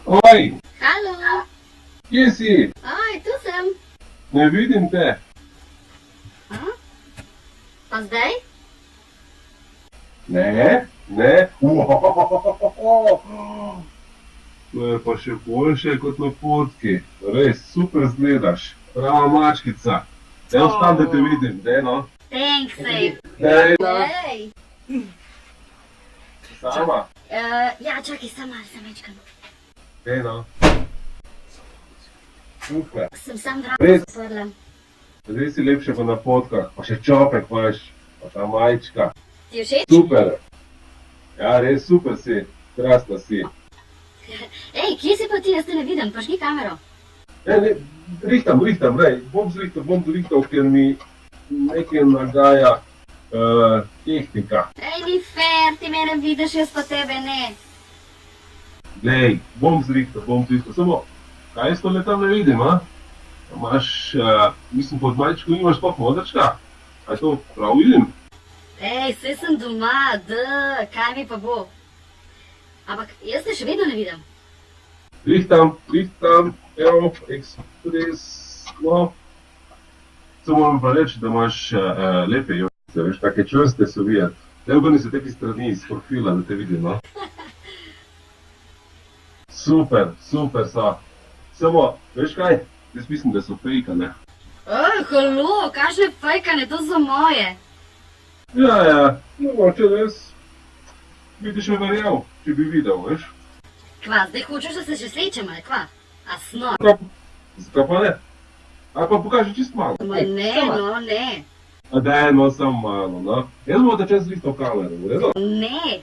Oj, Halo, kje si? tu sem. Ne vidim te. Pa zdaj? Ne, ne. To je pa še boljše kot na fotki. Res, super zgledaš. Prava mačkica. Daj ostan, da te vidim. Daj no. Thanks, ej. Daj no. Ej. Sama. Ja, čakaj, samo malo se mečkam. Daj no. Super. Sem sam vrata Res? zaprla. Res si lepše pa na fotkah. Pa še čopek imaš. Pa ta majčka. Ti všeč? Super. Ja, res super si. Krasna si. Ej, kje si pa ti, jaz te ne vidim, pažgi kamero. Ne, rihtam, lej. Bom zrihtal, ker mi nekaj nagaja tehnika. Ej, ni fair, ti mene vidiš, jaz pa tebe ne. Glej, bom zrihtal. Samo, kaj jaz to le tam ne vidim, a? Imaš, mislim, pod majčko imaš pa modrčka. Kaj to prav vidim? Ej, saj sem doma, kaj mi pa bo? Ampak jaz te še vedno ne vidim. Rihtam, evo, ekspresno. Samo moram pa reči, da imaš lepe jopice, veš, take čvrste so videti. Daj obrni se teki strani iz profila, da te vidim, no. Super so. Samo, veš kaj? Jaz mislim, da so fejkane. Halo, kakšne fejkane, to so moje. Ja, mogoče res bi ti še verjel, če bi videl, veš. Kva, zdaj hočeš, da se že slečemo, ali kva? A snor? Zakaj pa ne? Ali pa pokaži čist malo. Ne, no, ne. A daj, no, samo malo, no. Jaz bom te čez zrihtal kamero, v redu? Ne.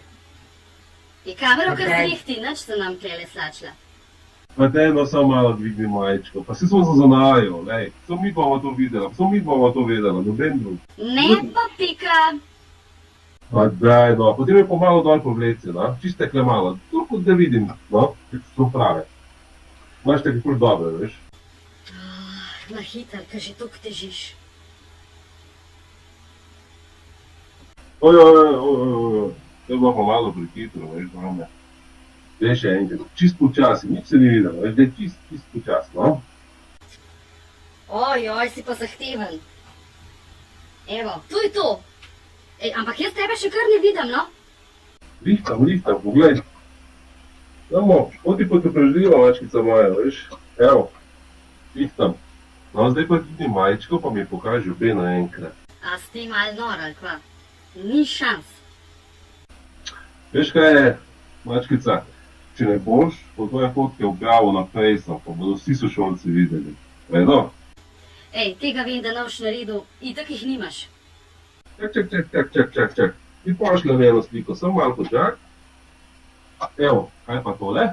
Je kamero kar zrihti, nič se nam tlele slačila. Pa daj, no, samo malo dvigni majčko, pa si smo zazanajo, lej. Samo mi bomo to vedela, noben drug. Ne pa pika. Pa daj, no, potem je pa malo dol povleci, no, čiste kle malo, toliko da vidim, no, kako so prave. Imaš te kakor dobre, veš. Na hitar, kaj že toliko težiš. To je bilo pa malo prehitro, veš, zame. Daj še enkrat, čist počasi, nič se ni videlo, veš, daj čist počasi, no. Oj, si pa zahteven. Evo, to je to. Ej, ampak jaz tebe še kar ne vidim, no? Rihtam, poglej. Samo, poti pa te prežljiva mačkica moja, veš. Evo, rihtam. No, zdaj pa tudi majčko, pa mi pokaži obe naenkrat. A si ti malo nor, ali kva? Ni šans. Veš kaj je, mačkica, če ne boš, po tvoje fotke objavil na Fejsu, pa bodo vsi sošolci videli. Redo? Ej, tega vem, da ne boš naredil, itak jih nimaš. Čak. Ti pošljem eno sliko, samo malo počak. Evo, kaj pa tole?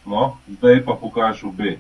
No, zdaj pa pokaži obe.